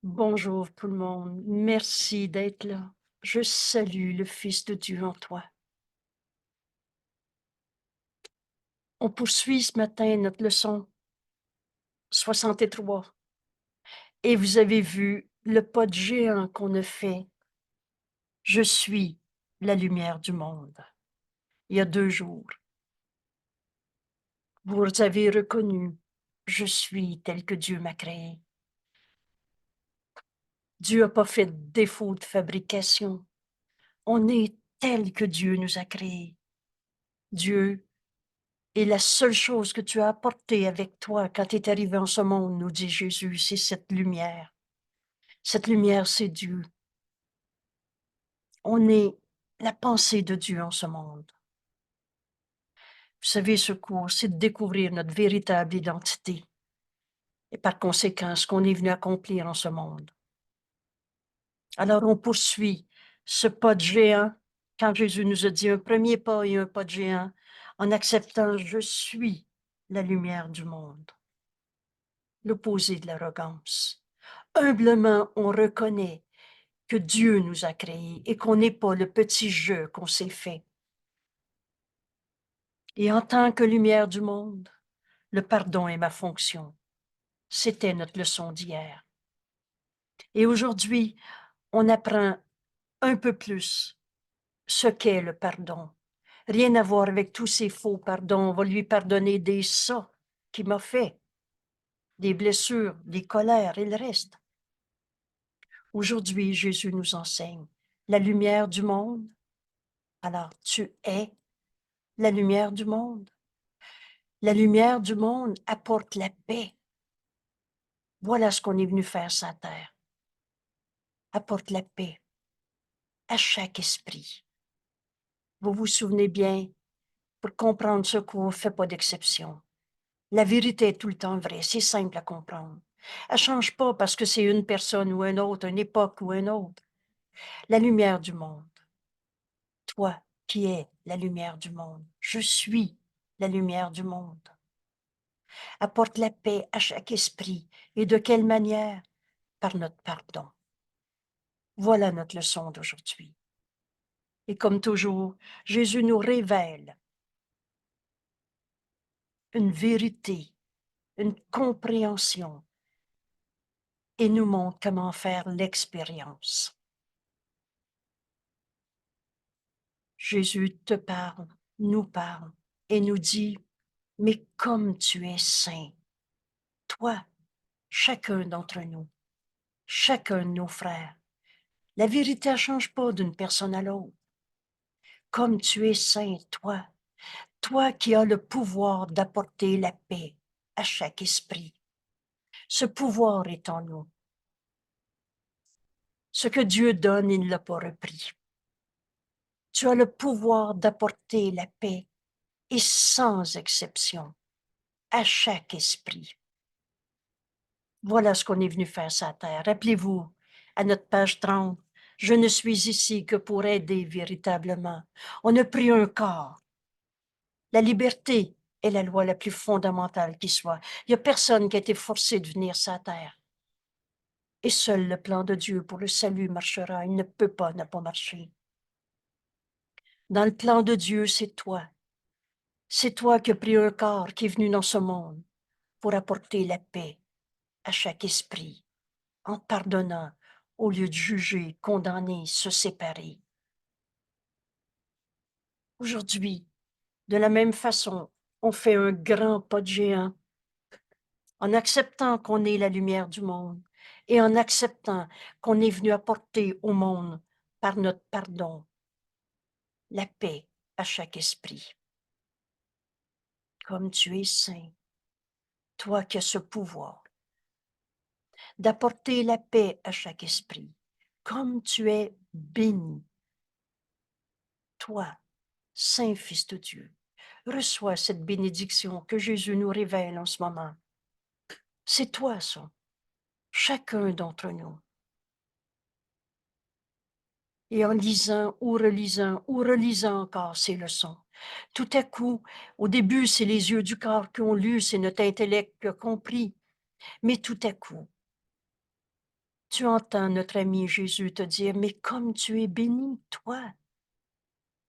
Bonjour tout le monde, merci d'être là. Je salue le Fils de Dieu en toi. On poursuit ce matin notre leçon 63 et vous avez vu le pas de géant qu'on a fait. Je suis la lumière du monde. Il y a 2 jours, vous avez reconnu, je suis tel que Dieu m'a créé. Dieu n'a pas fait de défaut de fabrication. On est tel que Dieu nous a créés. Dieu. Et la seule chose que tu as apportée avec toi quand tu es arrivé en ce monde, nous dit Jésus, c'est cette lumière. Cette lumière, c'est Dieu. On est la pensée de Dieu en ce monde. Vous savez, ce cours, c'est de découvrir notre véritable identité et par conséquent, ce qu'on est venu accomplir en ce monde. Alors, on poursuit ce pas de géant quand Jésus nous a dit un premier pas et un pas de géant en acceptant « Je suis la lumière du monde », l'opposé de l'arrogance. Humblement, on reconnaît que Dieu nous a créés et qu'on n'est pas le petit jeu qu'on s'est fait. Et en tant que lumière du monde, le pardon est ma fonction. C'était notre leçon d'hier. Et aujourd'hui, on apprend un peu plus ce qu'est le pardon. Rien à voir avec tous ces faux pardons. On va lui pardonner des ça qu'il m'a fait, des blessures, des colères et le reste. Aujourd'hui, Jésus nous enseigne la lumière du monde. Alors, tu es la lumière du monde. La lumière du monde apporte la paix. Voilà ce qu'on est venu faire sur la terre. Apporte la paix à chaque esprit. Vous vous souvenez bien, pour comprendre ce qu'on ne fait pas d'exception. La vérité est tout le temps vraie, c'est simple à comprendre. Elle ne change pas parce que c'est une personne ou une autre, une époque ou une autre. La lumière du monde. Toi qui es la lumière du monde. Je suis la lumière du monde. Apporte la paix à chaque esprit. Et de quelle manière? Par notre pardon. Voilà notre leçon d'aujourd'hui. Et comme toujours, Jésus nous révèle une vérité, une compréhension et nous montre comment faire l'expérience. Jésus te parle, nous parle et nous dit, mais comme tu es saint, toi, chacun d'entre nous, chacun de nos frères, la vérité ne change pas d'une personne à l'autre. Comme tu es saint, toi qui as le pouvoir d'apporter la paix à chaque esprit. Ce pouvoir est en nous. Ce que Dieu donne, il ne l'a pas repris. Tu as le pouvoir d'apporter la paix et sans exception à chaque esprit. Voilà ce qu'on est venu faire sur la terre. Rappelez-vous, à notre page 30, je ne suis ici que pour aider véritablement. On a pris un corps. La liberté est la loi la plus fondamentale qui soit. Il n'y a personne qui a été forcé de venir sur la terre. Et seul le plan de Dieu pour le salut marchera. Il ne peut pas ne pas marcher. Dans le plan de Dieu, c'est toi. C'est toi qui as pris un corps qui est venu dans ce monde pour apporter la paix à chaque esprit, en pardonnant au lieu de juger, condamner, se séparer. Aujourd'hui, de la même façon, on fait un grand pas de géant en acceptant qu'on est la lumière du monde et en acceptant qu'on est venu apporter au monde par notre pardon la paix à chaque esprit. Comme tu es saint, toi qui as ce pouvoir d'apporter la paix à chaque esprit, comme tu es béni, toi, saint Fils de Dieu, reçois cette bénédiction que Jésus nous révèle en ce moment. C'est toi ça, chacun d'entre nous. Et en lisant ou relisant encore ces leçons, tout à coup, au début, c'est les yeux du corps qui ont lu, c'est notre intellect qui a compris, mais tout à coup, Tu entends notre ami Jésus te dire, mais comme tu es béni, toi.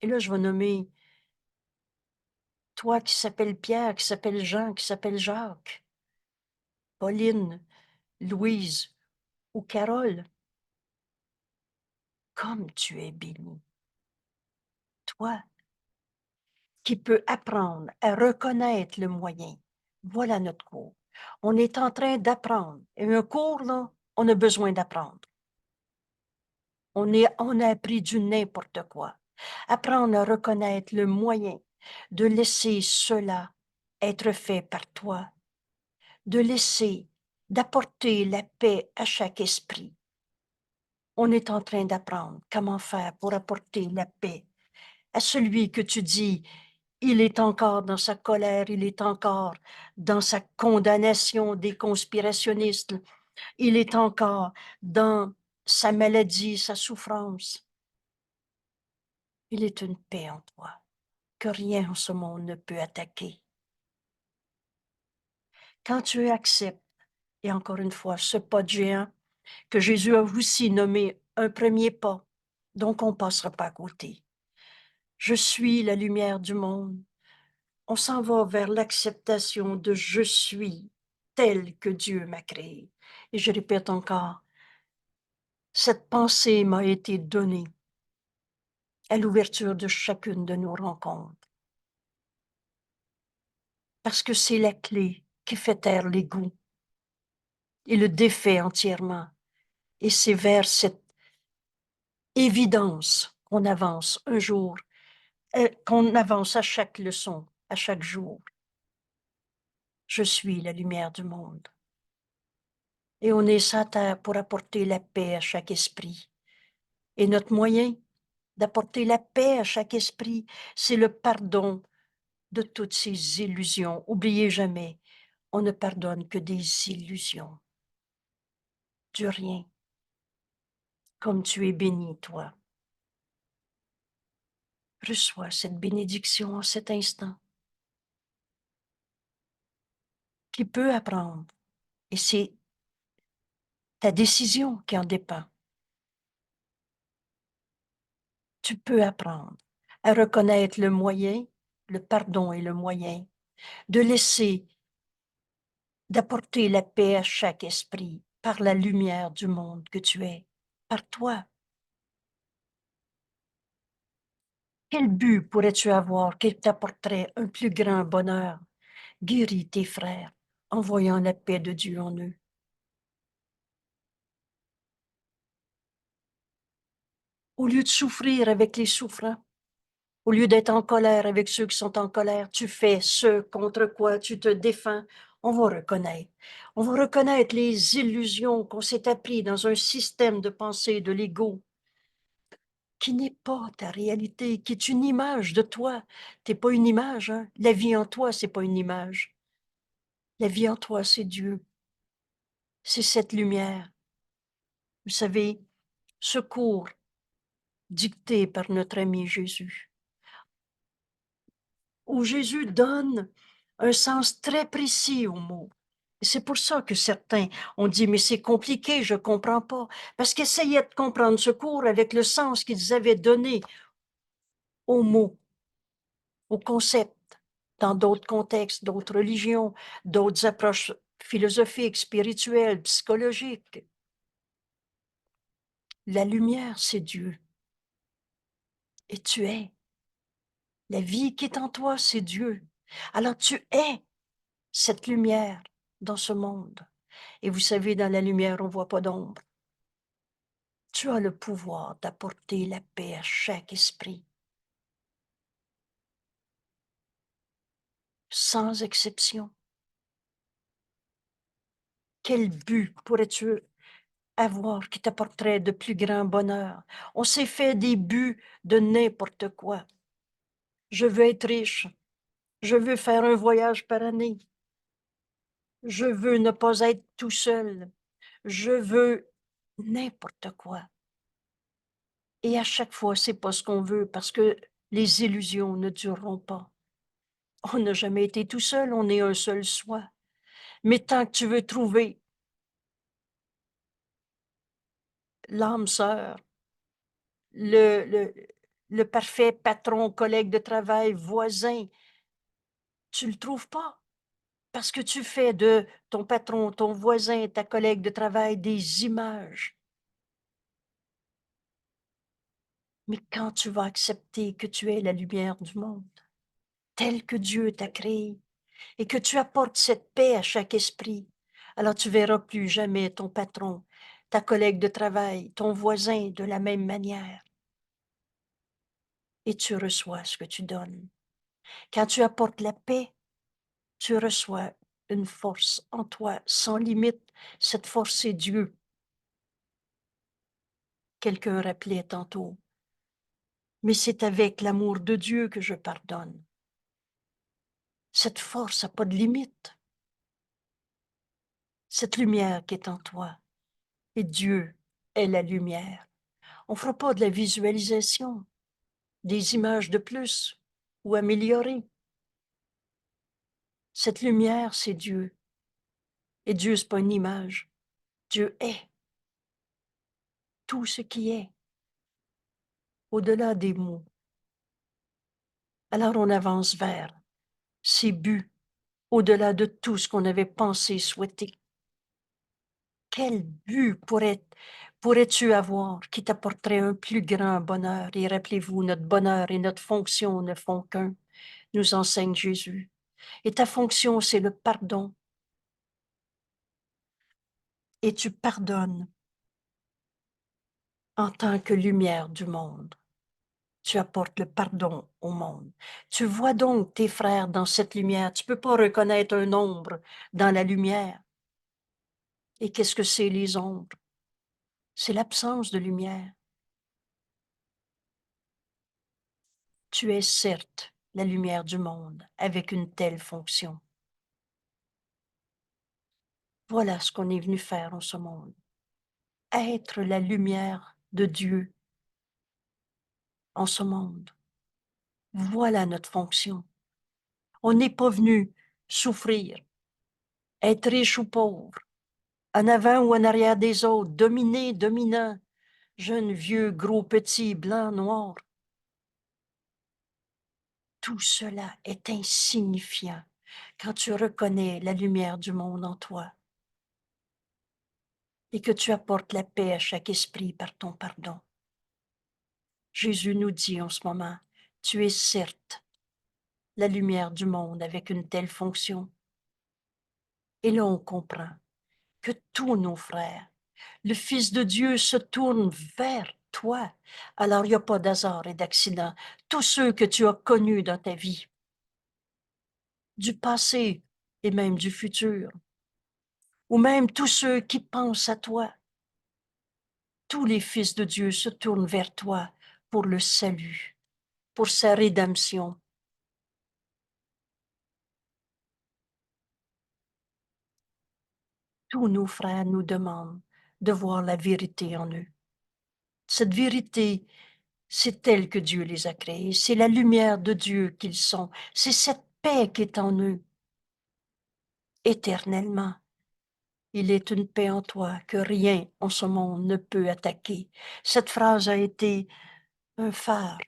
Et là, je vais nommer toi qui s'appelle Pierre, qui s'appelle Jean, qui s'appelle Jacques, Pauline, Louise ou Carole. Comme tu es béni, toi qui peux apprendre à reconnaître le moyen. Voilà notre cours. On est en train d'apprendre. Et un cours, là, on a besoin d'apprendre. On a appris du n'importe quoi. Apprendre à reconnaître le moyen de laisser cela être fait par toi, de laisser, d'apporter la paix à chaque esprit. On est en train d'apprendre comment faire pour apporter la paix à celui que tu dis, il est encore dans sa colère, il est encore dans sa condamnation des conspirationnistes, il est encore dans sa maladie, sa souffrance. Il est une paix en toi que rien en ce monde ne peut attaquer. Quand tu acceptes, et encore une fois, ce pas de géant que Jésus a aussi nommé un premier pas, donc on ne passera pas à côté. Je suis la lumière du monde. On s'en va vers l'acceptation de je suis tel que Dieu m'a créé. Et je répète encore, cette pensée m'a été donnée à l'ouverture de chacune de nos rencontres. Parce que c'est la clé qui fait taire l'ego et le défait entièrement. Et c'est vers cette évidence qu'on avance un jour, qu'on avance à chaque leçon, à chaque jour. Je suis la lumière du monde. Et on est sur terre pour apporter la paix à chaque esprit. Et notre moyen d'apporter la paix à chaque esprit, c'est le pardon de toutes ces illusions. Oubliez jamais, on ne pardonne que des illusions, du rien. Comme tu es béni, toi. Reçois cette bénédiction en cet instant. Qui peut apprendre. Et c'est ta décision qui en dépend. Tu peux apprendre à reconnaître le moyen, le pardon et le moyen, de laisser, d'apporter la paix à chaque esprit par la lumière du monde que tu es, par toi. Quel but pourrais-tu avoir qui t'apporterait un plus grand bonheur? Guéris tes frères en voyant la paix de Dieu en eux. Au lieu de souffrir avec les souffrants, au lieu d'être en colère avec ceux qui sont en colère, tu fais ce contre quoi tu te défends. On va reconnaître. On va reconnaître les illusions qu'on s'est appris dans un système de pensée de l'ego qui n'est pas ta réalité, qui est une image de toi. Tu n'es pas une image. Hein? La vie en toi, c'est pas une image. La vie en toi, c'est Dieu. C'est cette lumière. Vous savez, ce cours dicté par notre ami Jésus, où Jésus donne un sens très précis aux mots. C'est pour ça que certains ont dit, mais c'est compliqué, je ne comprends pas. Parce qu'ils essayaient de comprendre ce cours avec le sens qu'ils avaient donné aux mots, aux concepts, dans d'autres contextes, d'autres religions, d'autres approches philosophiques, spirituelles, psychologiques. La lumière, c'est Dieu. Et tu es. La vie qui est en toi, c'est Dieu. Alors tu es cette lumière dans ce monde. Et vous savez, dans la lumière, on ne voit pas d'ombre. Tu as le pouvoir d'apporter la paix à chaque esprit, sans exception. Quel but pourrais-tu avoir qui t'apporterait de plus grand bonheur? On s'est fait des buts de n'importe quoi. Je veux être riche. Je veux faire un voyage par année. Je veux ne pas être tout seul. Je veux n'importe quoi. Et à chaque fois, c'est pas ce qu'on veut parce que les illusions ne dureront pas. On n'a jamais été tout seul, on est un seul soi. Mais tant que tu veux trouver l'âme sœur, le, le, le parfait patron, collègue de travail, voisin, tu le trouves pas. Parce que tu fais de ton patron, ton voisin, ta collègue de travail des images. Mais quand tu vas accepter que tu es la lumière du monde, tel que Dieu t'a créé, et que tu apportes cette paix à chaque esprit, alors tu verras plus jamais ton patron, ta collègue de travail, ton voisin de la même manière. Et tu reçois ce que tu donnes. Quand tu apportes la paix, tu reçois une force en toi sans limite. Cette force, c'est Dieu. Quelqu'un rappelait tantôt, mais c'est avec l'amour de Dieu que je pardonne. Cette force n'a pas de limite. Cette lumière qui est en toi, et Dieu est la lumière. On ne fera pas de la visualisation, des images de plus ou améliorées. Cette lumière, c'est Dieu. Et Dieu, ce n'est pas une image. Dieu est tout ce qui est, au-delà des mots. Alors on avance vers ces buts, au-delà de tout ce qu'on avait pensé, souhaité. Quel but pourrais-tu avoir qui t'apporterait un plus grand bonheur? Et rappelez-vous, notre bonheur et notre fonction ne font qu'un, nous enseigne Jésus. Et ta fonction, c'est le pardon. Et tu pardonnes en tant que lumière du monde. Tu apportes le pardon au monde. Tu vois donc tes frères dans cette lumière. Tu ne peux pas reconnaître un ombre dans la lumière. Et qu'est-ce que c'est les ombres? C'est l'absence de lumière. Tu es certes la lumière du monde avec une telle fonction. Voilà ce qu'on est venu faire en ce monde. Être la lumière de Dieu en ce monde. Voilà notre fonction. On n'est pas venu souffrir, être riche ou pauvre, en avant ou en arrière des autres, dominé, dominant, jeune, vieux, gros, petit, blanc, noir. Tout cela est insignifiant quand tu reconnais la lumière du monde en toi et que tu apportes la paix à chaque esprit par ton pardon. Jésus nous dit en ce moment, tu es certes la lumière du monde avec une telle fonction. Et là, on comprend que tous nos frères, le Fils de Dieu se tourne vers toi. Alors, il n'y a pas d'hasard et d'accident. Tous ceux que tu as connus dans ta vie, du passé et même du futur, ou même tous ceux qui pensent à toi, tous les fils de Dieu se tournent vers toi pour le salut, pour sa rédemption. Tous nos frères nous demandent de voir la vérité en eux. Cette vérité, c'est telle que Dieu les a créés. C'est la lumière de Dieu qu'ils sont. C'est cette paix qui est en eux, éternellement. Il est une paix en toi que rien en ce monde ne peut attaquer. Cette phrase a été un phare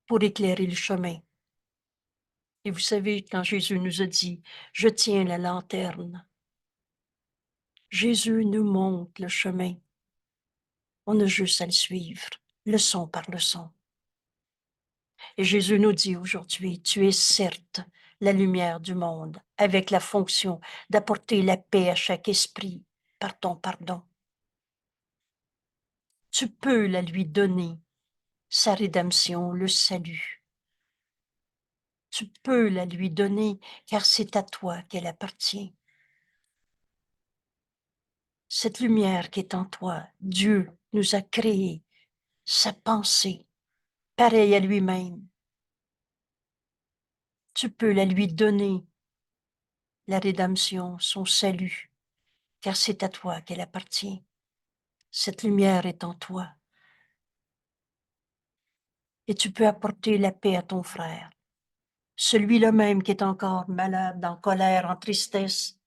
pour éclairer le chemin. Et vous savez, quand Jésus nous a dit, « Je tiens la lanterne », Jésus nous montre le chemin. On a juste à le suivre, leçon par leçon. Et Jésus nous dit aujourd'hui, tu es certes la lumière du monde, avec la fonction d'apporter la paix à chaque esprit par ton pardon. Tu peux la lui donner, sa rédemption, le salut. Tu peux la lui donner, car c'est à toi qu'elle appartient. Cette lumière qui est en toi, Dieu nous a créés, sa pensée, pareille à lui-même. Tu peux la lui donner, la rédemption, son salut, car c'est à toi qu'elle appartient. Cette lumière est en toi. Et tu peux apporter la paix à ton frère, celui-là même qui est encore malade, en colère, en tristesse,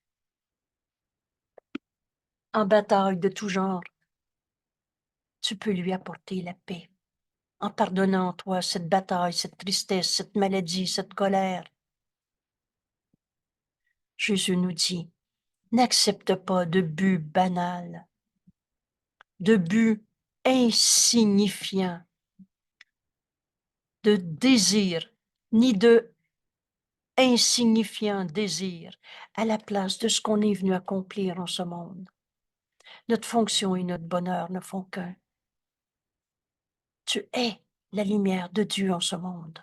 en bataille de tout genre. tu peux lui apporter la paix en pardonnant en toi cette bataille, cette tristesse, cette maladie, cette colère. Jésus nous dit, n'accepte pas de but banal, de but insignifiant, de désir, ni de insignifiant désir à la place de ce qu'on est venu accomplir en ce monde. Notre fonction et notre bonheur ne font qu'un. Tu es la lumière de Dieu en ce monde.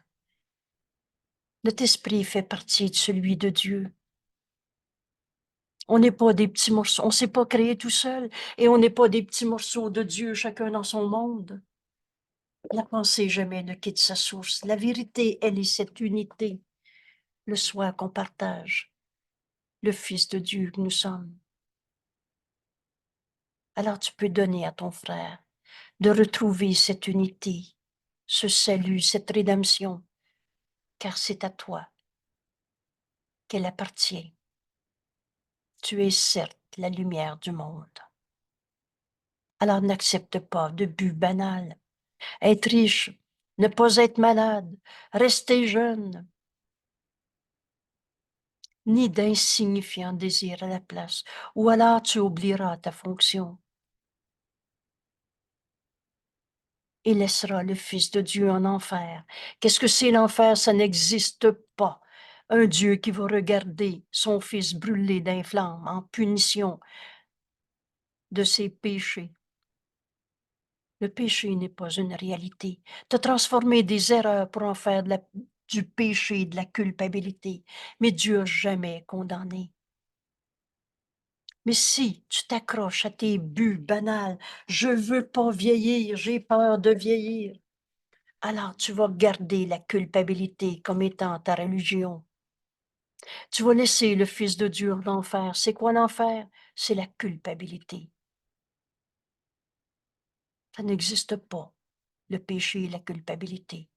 Notre esprit fait partie de celui de Dieu. On n'est pas des petits morceaux, on ne s'est pas créé tout seul et on n'est pas des petits morceaux de Dieu, chacun dans son monde. La pensée jamais ne quitte sa source. La vérité, elle est cette unité, le soi qu'on partage, le Fils de Dieu que nous sommes. Alors tu peux donner à ton frère de retrouver cette unité, ce salut, cette rédemption, car c'est à toi qu'elle appartient. Tu es certes la lumière du monde. Alors n'accepte pas de but banal. Être riche, ne pas être malade, rester jeune, ni d'insignifiants désirs à la place, ou alors tu oublieras ta fonction et laisseras le Fils de Dieu en enfer. Qu'est-ce que c'est l'enfer? Ça n'existe pas. Un Dieu qui va regarder son Fils brûler d'un flamme en punition de ses péchés. Le péché n'est pas une réalité. Tu as transformé des erreurs pour en faire du péché, de la culpabilité. Mais Dieu n'a jamais condamné. Mais si tu t'accroches à tes buts banals, je veux pas vieillir, j'ai peur de vieillir, alors tu vas garder la culpabilité comme étant ta religion. Tu vas laisser le Fils de Dieu en enfer. C'est quoi l'enfer? C'est la culpabilité. Ça n'existe pas, le péché et la culpabilité.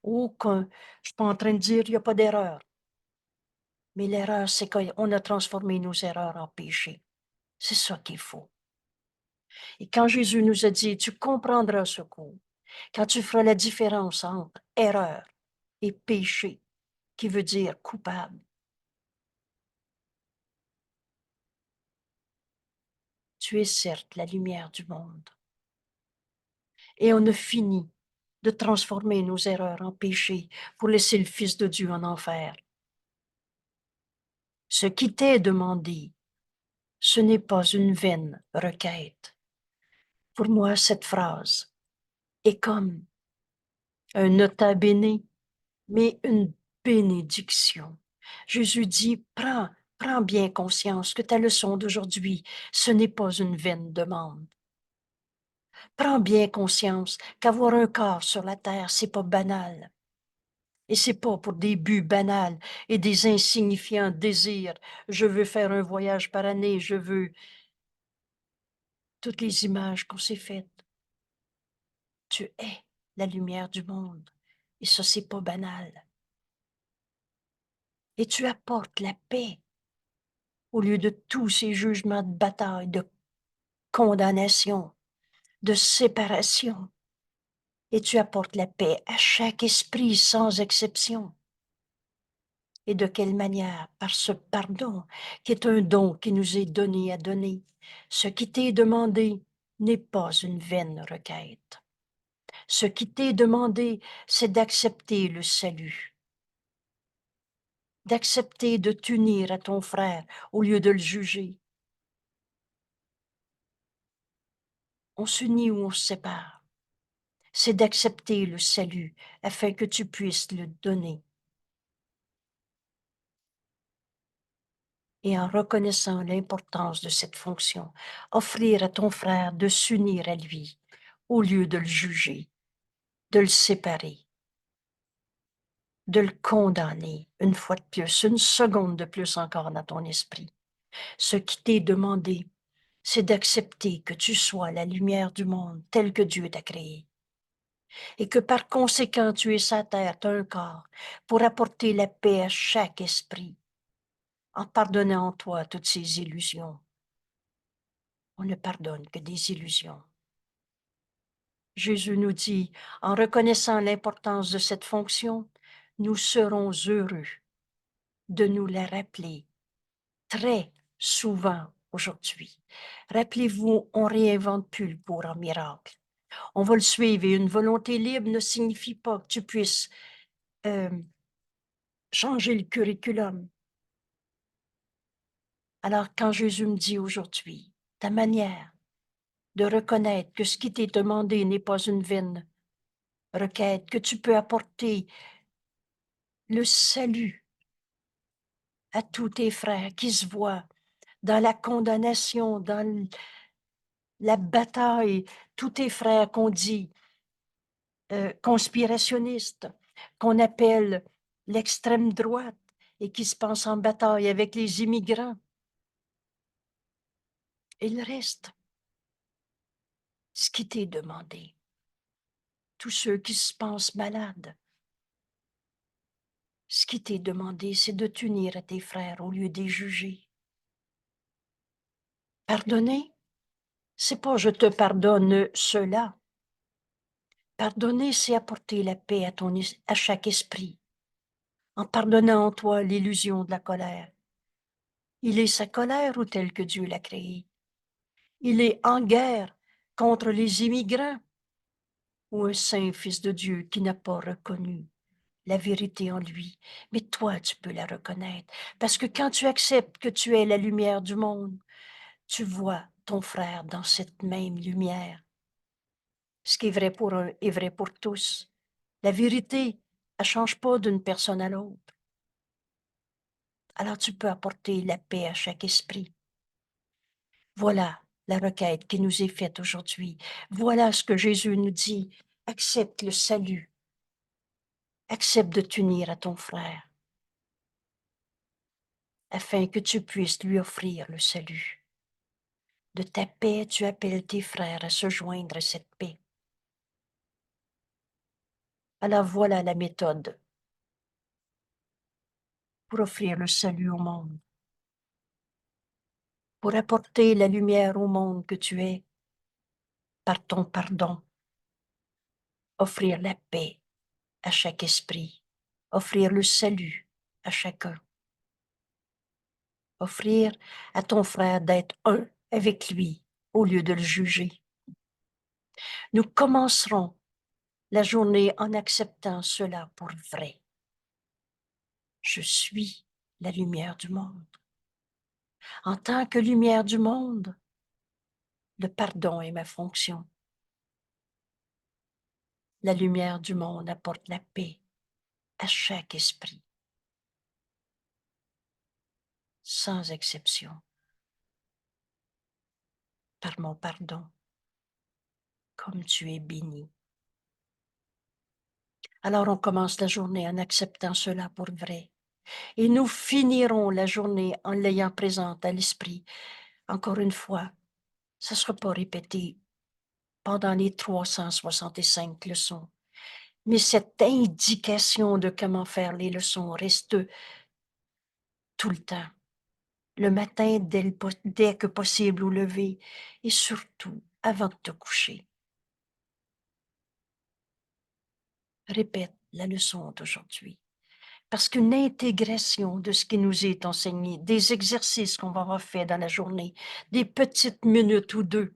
Aucun. Je ne suis pas en train de dire qu'il n'y a pas d'erreur. Mais l'erreur, c'est qu'on a transformé nos erreurs en péché. C'est ça qu'il faut. Et quand Jésus nous a dit, tu comprendras ce coup, quand tu feras la différence entre erreur et péché, qui veut dire coupable, tu es certes la lumière du monde. Et on a fini de transformer nos erreurs en péché pour laisser le Fils de Dieu en enfer. Ce qui t'est demandé, ce n'est pas une vaine requête. Pour moi, cette phrase est comme un nota bene, mais une bénédiction. Jésus dit, prends bien conscience que ta leçon d'aujourd'hui, ce n'est pas une vaine demande. Prends bien conscience qu'avoir un corps sur la terre, c'est pas banal. Et c'est pas pour des buts banals et des insignifiants désirs. Je veux faire un voyage par année, je veux toutes les images qu'on s'est faites. Tu es la lumière du monde. Et ça, c'est pas banal. Et tu apportes la paix au lieu de tous ces jugements de bataille, de condamnation, de séparation. Et tu apportes la paix à chaque esprit sans exception. Et de quelle manière? Par ce pardon, qui est un don qui nous est donné à donner. Ce qui t'est demandé n'est pas une vaine requête. Ce qui t'est demandé, c'est d'accepter le salut, d'accepter de t'unir à ton frère au lieu de le juger. On s'unit ou on se sépare. C'est d'accepter le salut afin que tu puisses le donner. Et en reconnaissant l'importance de cette fonction, offrir à ton frère de s'unir à lui au lieu de le juger, de le séparer, de le condamner une fois de plus, une seconde de plus encore dans ton esprit. Ce qui t'est demandé, c'est d'accepter que tu sois la lumière du monde telle que Dieu t'a créée. Et que par conséquent, tu es sa terre, tu as un corps, pour apporter la paix à chaque esprit, en pardonnant en toi toutes ces illusions. On ne pardonne que des illusions. Jésus nous dit, en reconnaissant l'importance de cette fonction, nous serons heureux de nous la rappeler très souvent aujourd'hui. Rappelez-vous, on réinvente plus le cours en miracle. On va le suivre et une volonté libre ne signifie pas que tu puisses changer le curriculum. Alors, quand Jésus me dit aujourd'hui, ta manière de reconnaître que ce qui t'est demandé n'est pas une vaine requête, que tu peux apporter le salut à tous tes frères qui se voient dans la condamnation, dans la bataille, tous tes frères qu'on dit conspirationnistes, qu'on appelle l'extrême droite et qui se pensent en bataille avec les immigrants. Il reste ce qui t'est demandé. Tous ceux qui se pensent malades, ce qui t'est demandé, c'est de t'unir à tes frères au lieu de les juger. Pardonner, c'est pas je te pardonne cela. Pardonner, c'est apporter la paix à chaque esprit, en pardonnant en toi l'illusion de la colère. Il est sa colère ou tel que Dieu l'a créé? Il est en guerre contre les immigrants ou un saint fils de Dieu qui n'a pas reconnu la vérité en lui. Mais toi, tu peux la reconnaître parce que quand tu acceptes que tu es la lumière du monde, tu vois ton frère dans cette même lumière. Ce qui est vrai pour un est vrai pour tous. La vérité, elle ne change pas d'une personne à l'autre. Alors tu peux apporter la paix à chaque esprit. Voilà la requête qui nous est faite aujourd'hui. Voilà ce que Jésus nous dit. Accepte le salut. Accepte de t'unir à ton frère afin que tu puisses lui offrir le salut. De ta paix, tu appelles tes frères à se joindre à cette paix. Alors voilà la méthode pour offrir le salut au monde, pour apporter la lumière au monde que tu es par ton pardon, offrir la paix à chaque esprit, offrir le salut à chacun, offrir à ton frère d'être un avec lui au lieu de le juger. Nous commencerons la journée en acceptant cela pour vrai. Je suis la lumière du monde. En tant que lumière du monde, le pardon est ma fonction. La lumière du monde apporte la paix à chaque esprit, sans exception, par mon pardon, comme tu es béni. Alors on commence la journée en acceptant cela pour vrai. Et nous finirons la journée en l'ayant présente à l'esprit. Encore une fois, ça ne sera pas répété pendant les 365 leçons. Mais cette indication de comment faire les leçons reste tout le temps. Le matin, dès que possible au lever, et surtout avant de te coucher. Répète la leçon d'aujourd'hui. Parce qu'une intégration de ce qui nous est enseigné, des exercices qu'on va avoir fait dans la journée, des petites minutes ou deux,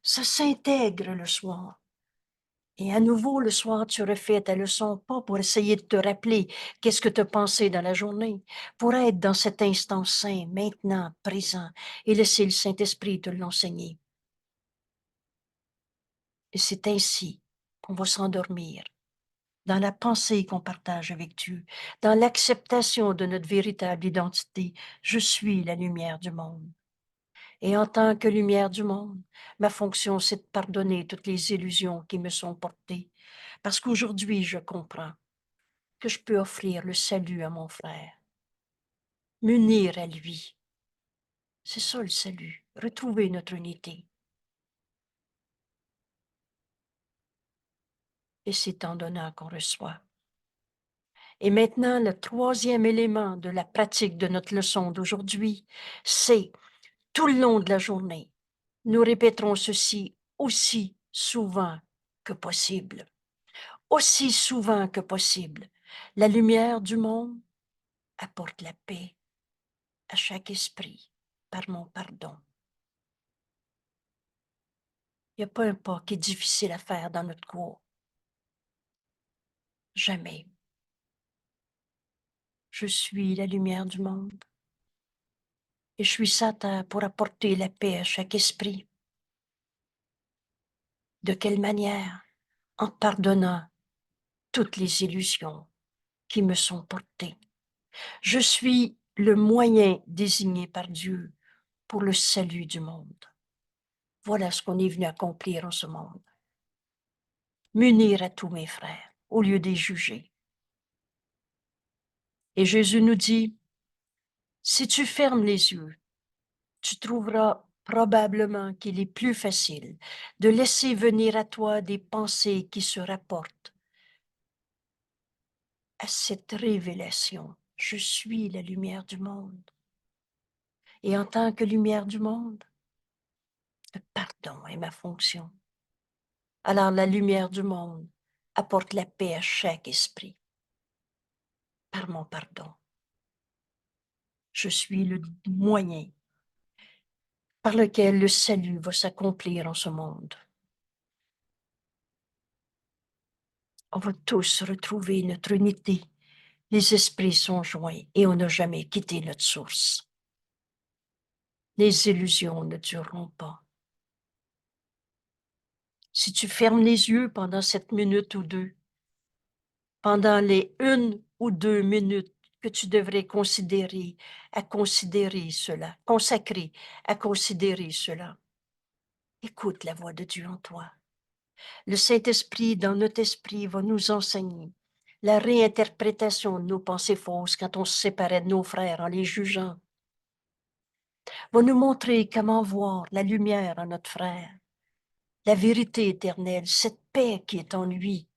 ça s'intègre le soir. Et à nouveau, le soir, tu refais ta leçon, pas pour essayer de te rappeler qu'est-ce que tu as pensé dans la journée, pour être dans cet instant saint, maintenant, présent, et laisser le Saint-Esprit te l'enseigner. Et c'est ainsi qu'on va s'endormir, dans la pensée qu'on partage avec Dieu, dans l'acceptation de notre véritable identité. Je suis la lumière du monde. Et en tant que lumière du monde, ma fonction, c'est de pardonner toutes les illusions qui me sont portées. Parce qu'aujourd'hui, je comprends que je peux offrir le salut à mon frère, m'unir à lui. C'est ça le salut, retrouver notre unité. Et c'est en donnant qu'on reçoit. Et maintenant, le troisième élément de la pratique de notre leçon d'aujourd'hui, c'est tout le long de la journée, nous répéterons ceci aussi souvent que possible, aussi souvent que possible. La lumière du monde apporte la paix à chaque esprit par mon pardon. Il n'y a pas un pas qui est difficile à faire dans notre cours. Jamais. Je suis la lumière du monde. Et je suis sur terre pour apporter la paix à chaque esprit. De quelle manière? En pardonnant toutes les illusions qui me sont portées. Je suis le moyen désigné par Dieu pour le salut du monde. Voilà ce qu'on est venu accomplir en ce monde. M'unir à tous mes frères au lieu de les juger. Et Jésus nous dit, si tu fermes les yeux, tu trouveras probablement qu'il est plus facile de laisser venir à toi des pensées qui se rapportent à cette révélation. Je suis la lumière du monde. Et en tant que lumière du monde, le pardon est ma fonction. Alors la lumière du monde apporte la paix à chaque esprit par mon pardon. Je suis le moyen par lequel le salut va s'accomplir en ce monde. On va tous retrouver notre unité. Les esprits sont joints et on n'a jamais quitté notre source. Les illusions ne dureront pas. Si tu fermes les yeux pendant 7 minutes ou 2, pendant les 1 ou 2 minutes que tu devrais considérer cela, consacrer à considérer cela, écoute la voix de Dieu en toi. Le Saint-Esprit, dans notre esprit, va nous enseigner la réinterprétation de nos pensées fausses quand on se séparait de nos frères en les jugeant. Va nous montrer comment voir la lumière en notre frère, la vérité éternelle, cette paix qui est en lui.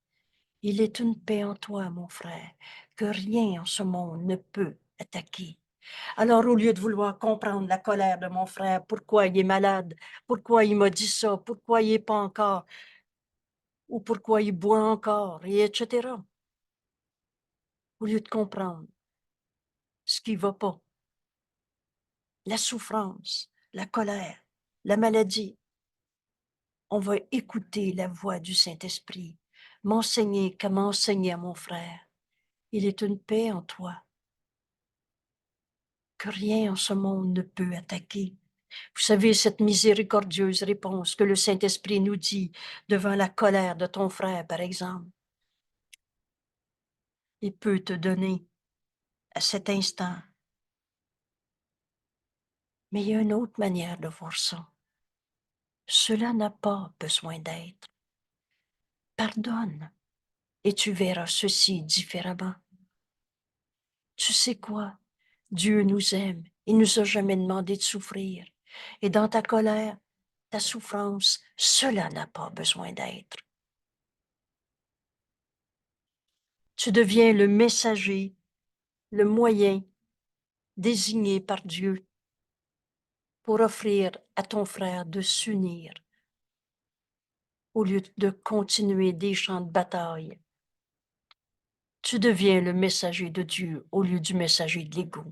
Il est une paix en toi, mon frère, que rien en ce monde ne peut attaquer. Alors, au lieu de vouloir comprendre la colère de mon frère, pourquoi il est malade, pourquoi il m'a dit ça, pourquoi il n'est pas encore, ou pourquoi il boit encore, et etc. Au lieu de comprendre ce qui ne va pas, la souffrance, la colère, la maladie, on va écouter la voix du Saint-Esprit, m'enseigner comment enseigner à mon frère. Il est une paix en toi que rien en ce monde ne peut attaquer. Vous savez, cette miséricordieuse réponse que le Saint-Esprit nous dit devant la colère de ton frère, par exemple, il peut te donner à cet instant. Mais il y a une autre manière de voir ça. Cela n'a pas besoin d'être. Pardonne et tu verras ceci différemment. Tu sais quoi? Dieu nous aime. Il nous a jamais demandé de souffrir. Et dans ta colère, ta souffrance, cela n'a pas besoin d'être. Tu deviens le messager, le moyen désigné par Dieu pour offrir à ton frère de s'unir au lieu de continuer des champs de bataille. Tu deviens le messager de Dieu au lieu du messager de l'ego.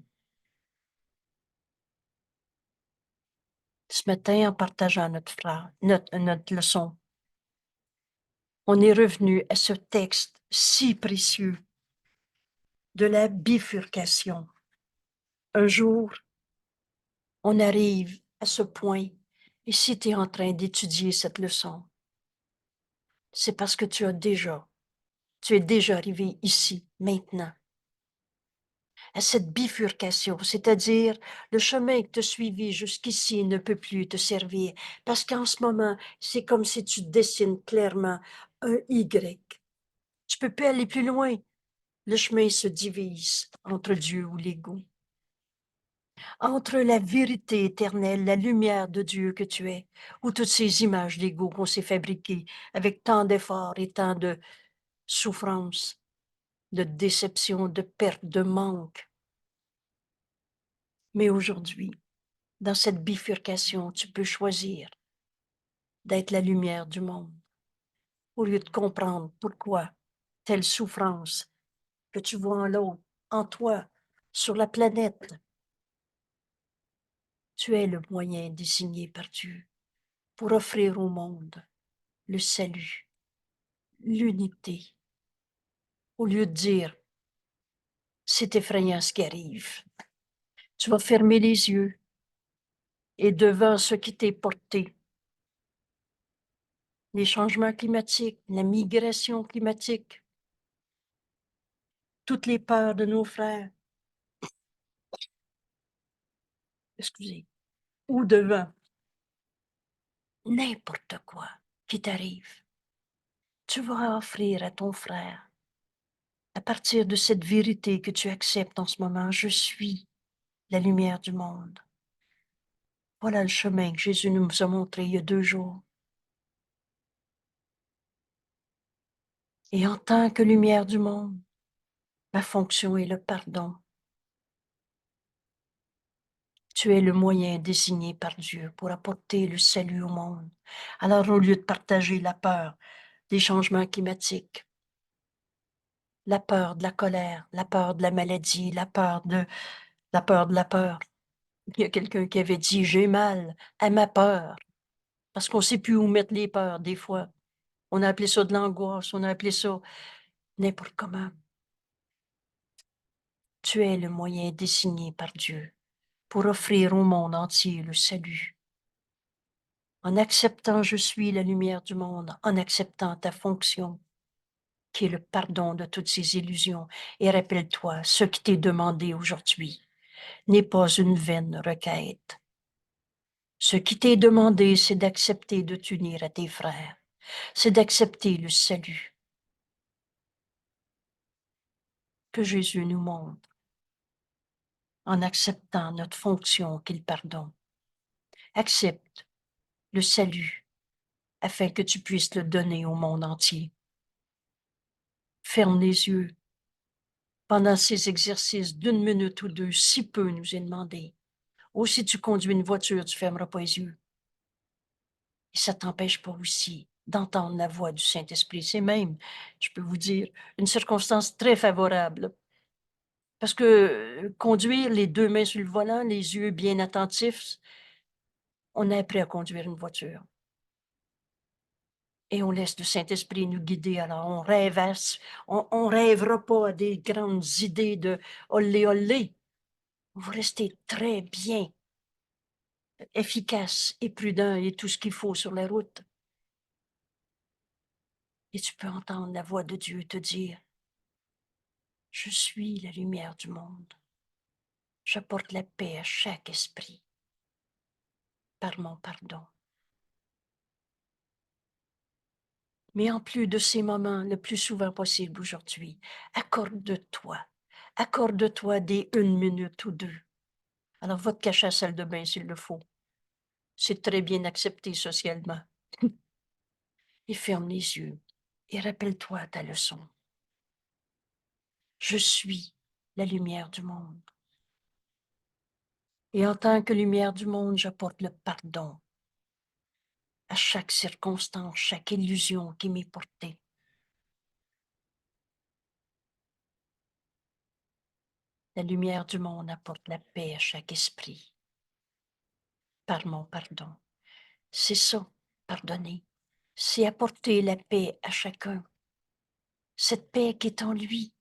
Ce matin, en partageant notre leçon, on est revenu à ce texte si précieux de la bifurcation. Un jour, on arrive à ce point, et si tu es en train d'étudier cette leçon, c'est parce que tu es déjà arrivé ici, maintenant, à cette bifurcation, c'est-à-dire le chemin que tu as suivi jusqu'ici ne peut plus te servir, parce qu'en ce moment, c'est comme si tu dessines clairement un Y. Tu peux plus aller plus loin. Le chemin se divise entre Dieu ou l'ego, entre la vérité éternelle, la lumière de Dieu que tu es, ou toutes ces images d'ego qu'on s'est fabriquées avec tant d'efforts et tant de souffrance, de déception, de perte, de manque. Mais aujourd'hui, dans cette bifurcation, tu peux choisir d'être la lumière du monde au lieu de comprendre pourquoi telle souffrance que tu vois en l'autre, en toi, sur la planète. Tu es le moyen désigné par Dieu pour offrir au monde le salut, l'unité, au lieu de dire c'est effrayant ce qui arrive. Tu vas fermer les yeux et devant ce qui t'est porté, les changements climatiques, la migration climatique, toutes les peurs de nos frères, excusez, ou devant n'importe quoi qui t'arrive, tu vas offrir à ton frère, à partir de cette vérité que tu acceptes en ce moment, je suis la lumière du monde. Voilà le chemin que Jésus nous a montré il y a 2 jours. Et en tant que lumière du monde, ma fonction est le pardon. Tu es le moyen désigné par Dieu pour apporter le salut au monde. Alors, au lieu de partager la peur des changements climatiques, la peur de la colère, la peur de la maladie, la peur de la peur. Il y a quelqu'un qui avait dit, j'ai mal à ma peur. Parce qu'on ne sait plus où mettre les peurs, des fois. On a appelé ça de l'angoisse, on a appelé ça n'importe comment. Tu es le moyen désigné par Dieu pour offrir au monde entier le salut. En acceptant je suis la lumière du monde, en acceptant ta fonction, qui est le pardon de toutes ces illusions. Et rappelle-toi, ce qui t'est demandé aujourd'hui n'est pas une vaine requête. Ce qui t'est demandé, c'est d'accepter de t'unir à tes frères. C'est d'accepter le salut que Jésus nous montre en acceptant notre fonction qu'il pardonne. Accepte le salut afin que tu puisses le donner au monde entier. Ferme les yeux. Pendant ces exercices d'1 minute ou 2, si peu nous est demandé. Ou si tu conduis une voiture, tu ne fermeras pas les yeux. Et ça ne t'empêche pas aussi d'entendre la voix du Saint-Esprit. C'est même, je peux vous dire, une circonstance très favorable. Parce que conduire les 2 mains sur le volant, les yeux bien attentifs, on a appris à conduire une voiture. Et on laisse le Saint-Esprit nous guider. Alors, on rêvera pas à des grandes idées de olé olé. On va rester très bien, efficace et prudent et tout ce qu'il faut sur la route. Et tu peux entendre la voix de Dieu te dire, je suis la lumière du monde. J'apporte la paix à chaque esprit par mon pardon. Mais en plus de ces moments, le plus souvent possible aujourd'hui, accorde-toi des 1 minute ou 2. Alors, va te cacher à la salle de bain s'il le faut. C'est très bien accepté socialement. Et ferme les yeux et rappelle-toi ta leçon. Je suis la lumière du monde. Et en tant que lumière du monde, j'apporte le pardon à chaque circonstance, chaque illusion qui m'est portée. La lumière du monde apporte la paix à chaque esprit par mon pardon. C'est ça, pardonner. C'est apporter la paix à chacun. Cette paix qui est en lui.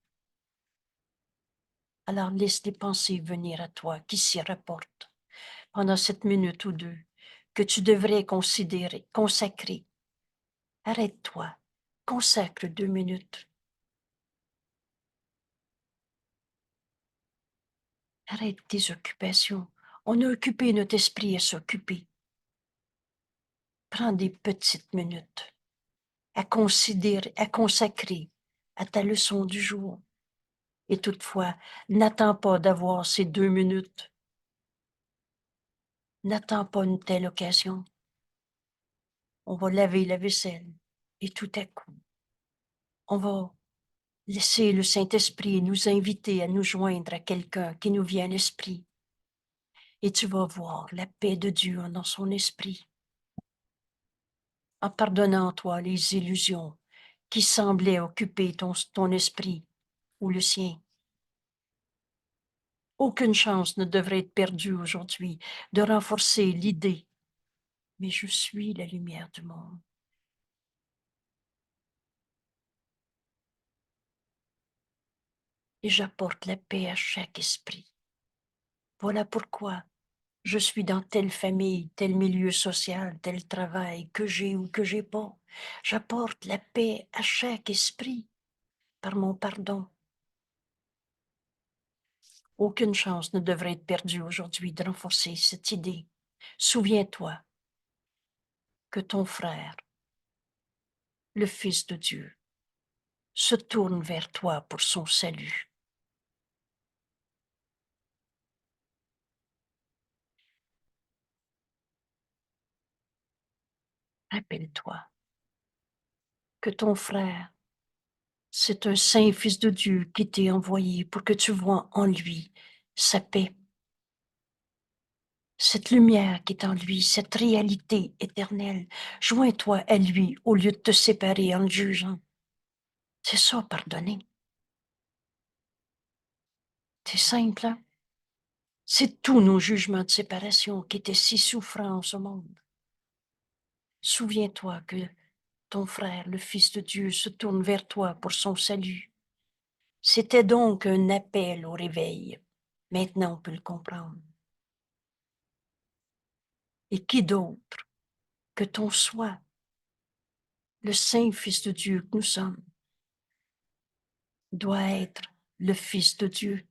Alors laisse les pensées venir à toi qui s'y rapportent pendant cette minute ou 2 que tu devrais consacrer. Arrête-toi, consacre 2 minutes. Arrête tes occupations. On a occupé notre esprit à s'occuper. Prends des petites minutes à consacrer à ta leçon du jour. Et toutefois, n'attends pas d'avoir ces 2 minutes. N'attends pas une telle occasion. On va laver la vaisselle et tout à coup, on va laisser le Saint-Esprit nous inviter à nous joindre à quelqu'un qui nous vient à l'esprit. Et tu vas voir la paix de Dieu dans son esprit. En pardonnant toi les illusions, qui semblait occuper ton esprit ou le sien. Aucune chance ne devrait être perdue aujourd'hui de renforcer l'idée. Mais je suis la lumière du monde. Et j'apporte la paix à chaque esprit. Voilà pourquoi je suis dans telle famille, tel milieu social, tel travail, que j'ai ou que j'ai pas. J'apporte la paix à chaque esprit par mon pardon. Aucune chance ne devrait être perdue aujourd'hui de renforcer cette idée. Souviens-toi que ton frère, le Fils de Dieu, se tourne vers toi pour son salut. Rappelle-toi que ton frère, c'est un saint Fils de Dieu qui t'est envoyé pour que tu vois en lui sa paix, cette lumière qui est en lui, cette réalité éternelle. Joins-toi à lui au lieu de te séparer en le jugeant. C'est ça, pardonner. C'est simple, hein? C'est tous nos jugements de séparation qui étaient si souffrants en ce monde. Souviens-toi que ton frère, le Fils de Dieu, se tourne vers toi pour son salut. C'était donc un appel au réveil. Maintenant, on peut le comprendre. Et qui d'autre que ton soi, le saint Fils de Dieu que nous sommes, doit être le Fils de Dieu?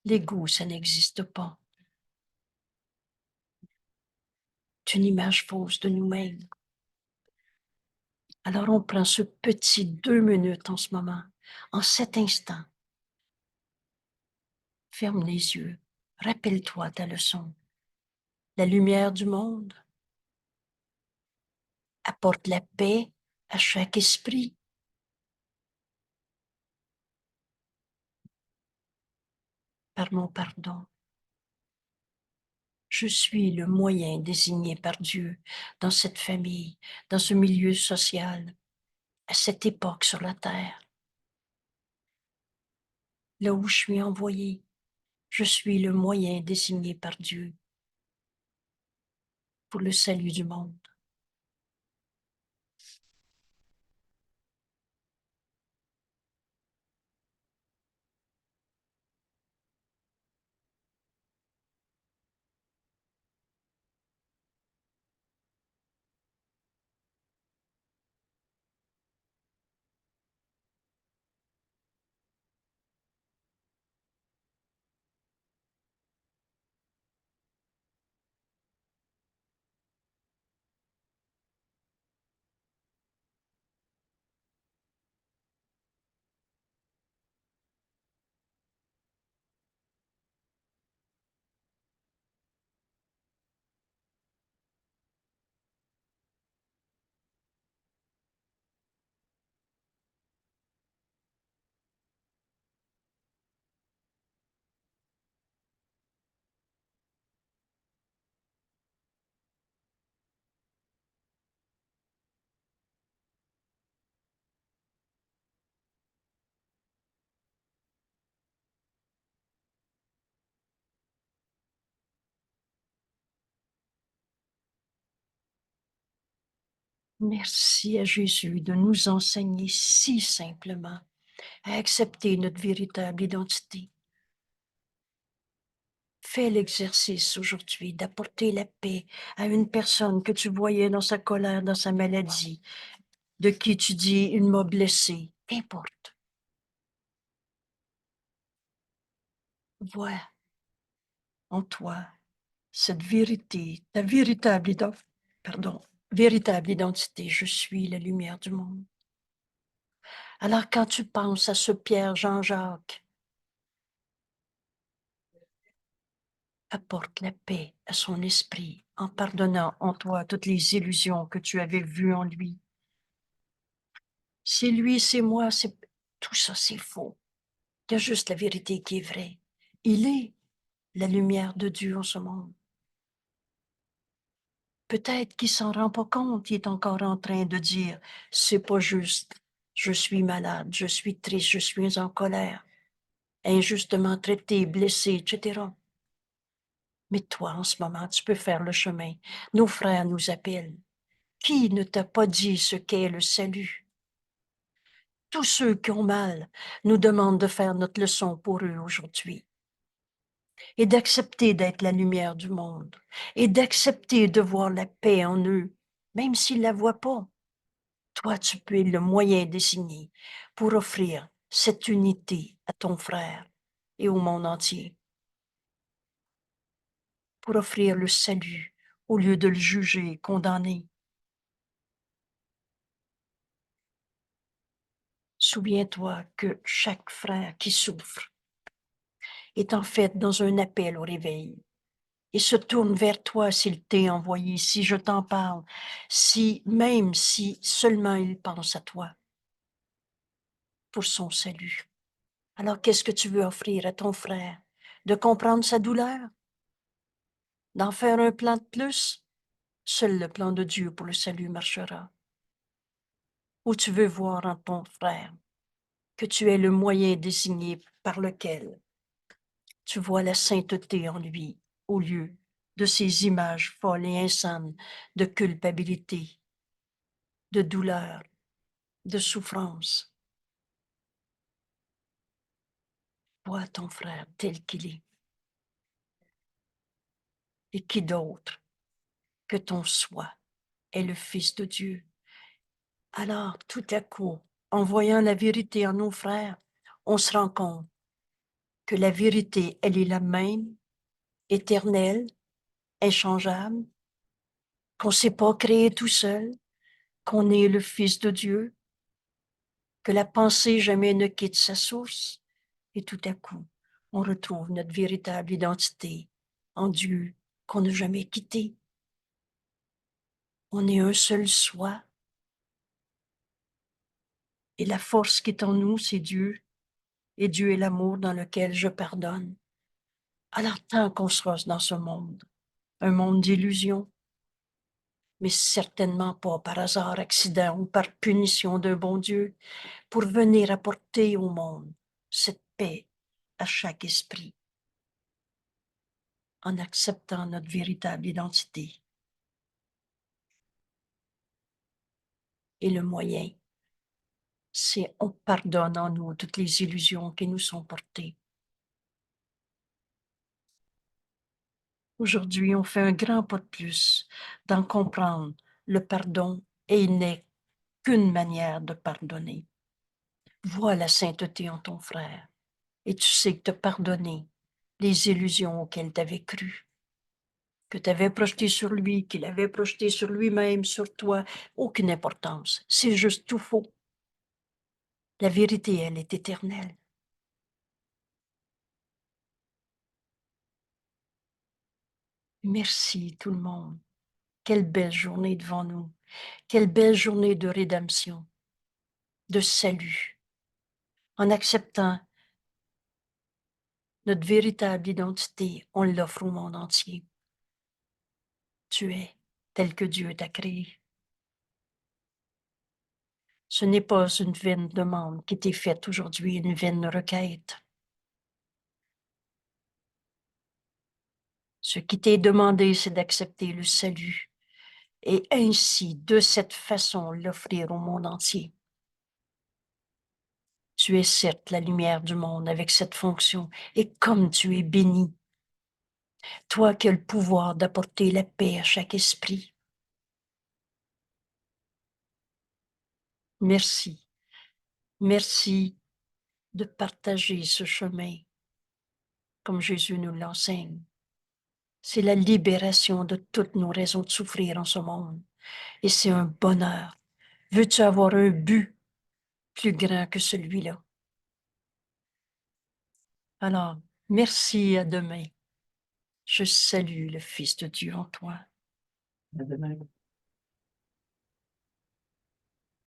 L'ego, ça n'existe pas. C'est une image fausse de nous-mêmes. Alors on prend ce petit 2 minutes en ce moment, en cet instant. Ferme les yeux. Rappelle-toi ta leçon. La lumière du monde apporte la paix à chaque esprit. Par mon pardon, je suis le moyen désigné par Dieu dans cette famille, dans ce milieu social, à cette époque sur la terre. Là où je suis envoyé, je suis le moyen désigné par Dieu pour le salut du monde. Merci à Jésus de nous enseigner si simplement à accepter notre véritable identité. Fais l'exercice aujourd'hui d'apporter la paix à une personne que tu voyais dans sa colère, dans sa maladie, de qui tu dis, il m'a blessé. Qu'importe. Vois en toi cette vérité, ta véritable identité. Je suis la lumière du monde. Alors quand tu penses à ce Pierre Jean-Jacques, apporte la paix à son esprit en pardonnant en toi toutes les illusions que tu avais vues en lui. C'est lui, c'est moi, c'est tout ça, c'est faux. Il y a juste la vérité qui est vraie. Il est la lumière de Dieu en ce monde. Peut-être qu'il s'en rend pas compte, il est encore en train de dire, c'est pas juste, je suis malade, je suis triste, je suis en colère, injustement traité, blessé, etc. Mais toi, en ce moment, tu peux faire le chemin. Nos frères nous appellent. Qui ne t'a pas dit ce qu'est le salut? Tous ceux qui ont mal nous demandent de faire notre leçon pour eux aujourd'hui et d'accepter d'être la lumière du monde et d'accepter de voir la paix en eux, même s'ils ne la voient pas. Toi, tu peux être le moyen désigné pour offrir cette unité à ton frère et au monde entier, pour offrir le salut au lieu de le juger et condamner. Souviens-toi que chaque frère qui souffre est en fait dans un appel au réveil et se tourne vers toi s'il t'est envoyé, si je t'en parle, même si seulement il pense à toi pour son salut. Alors qu'est-ce que tu veux offrir à ton frère? De comprendre sa douleur? D'en faire un plan de plus? Seul le plan de Dieu pour le salut marchera. Ou tu veux voir en ton frère que tu es le moyen désigné par lequel tu vois la sainteté en lui au lieu de ces images folles et insanes de culpabilité, de douleur, de souffrance. Vois ton frère tel qu'il est. Et qui d'autre que ton soi est le Fils de Dieu? Alors, tout à coup, en voyant la vérité en nos frères, on se rend compte que la vérité, elle est la même, éternelle, inchangeable, qu'on ne s'est pas créé tout seul, qu'on est le Fils de Dieu, que la pensée jamais ne quitte sa source, et tout à coup, on retrouve notre véritable identité en Dieu qu'on n'a jamais quitté. On est un seul soi, et la force qui est en nous, c'est Dieu, et Dieu est l'amour dans lequel je pardonne. Alors, tant qu'on sera dans ce monde, un monde d'illusions, mais certainement pas par hasard, accident ou par punition d'un bon Dieu, pour venir apporter au monde cette paix à chaque esprit, en acceptant notre véritable identité. Et le moyen, c'est on pardonne en nous toutes les illusions qui nous sont portées. Aujourd'hui, on fait un grand pas de plus d'en comprendre le pardon et il n'est qu'une manière de pardonner. Vois la sainteté en ton frère et tu sais que te pardonner les illusions auxquelles tu avais cru, que tu avais projetées sur lui, qu'il avait projetées sur lui-même, sur toi, aucune importance. C'est juste tout faux. La vérité, elle est éternelle. Merci tout le monde. Quelle belle journée devant nous. Quelle belle journée de rédemption, de salut, en acceptant notre véritable identité, on l'offre au monde entier. Tu es tel que Dieu t'a créé. Ce n'est pas une vaine demande qui t'est faite aujourd'hui, une vaine requête. Ce qui t'est demandé, c'est d'accepter le salut et ainsi, de cette façon, l'offrir au monde entier. Tu es certes la lumière du monde avec cette fonction, et comme tu es béni, toi qui as le pouvoir d'apporter la paix à chaque esprit. Merci. Merci de partager ce chemin comme Jésus nous l'enseigne. C'est la libération de toutes nos raisons de souffrir en ce monde. Et c'est un bonheur. Veux-tu avoir un but plus grand que celui-là? Alors, merci, à demain. Je salue le Fils de Dieu en toi. À demain.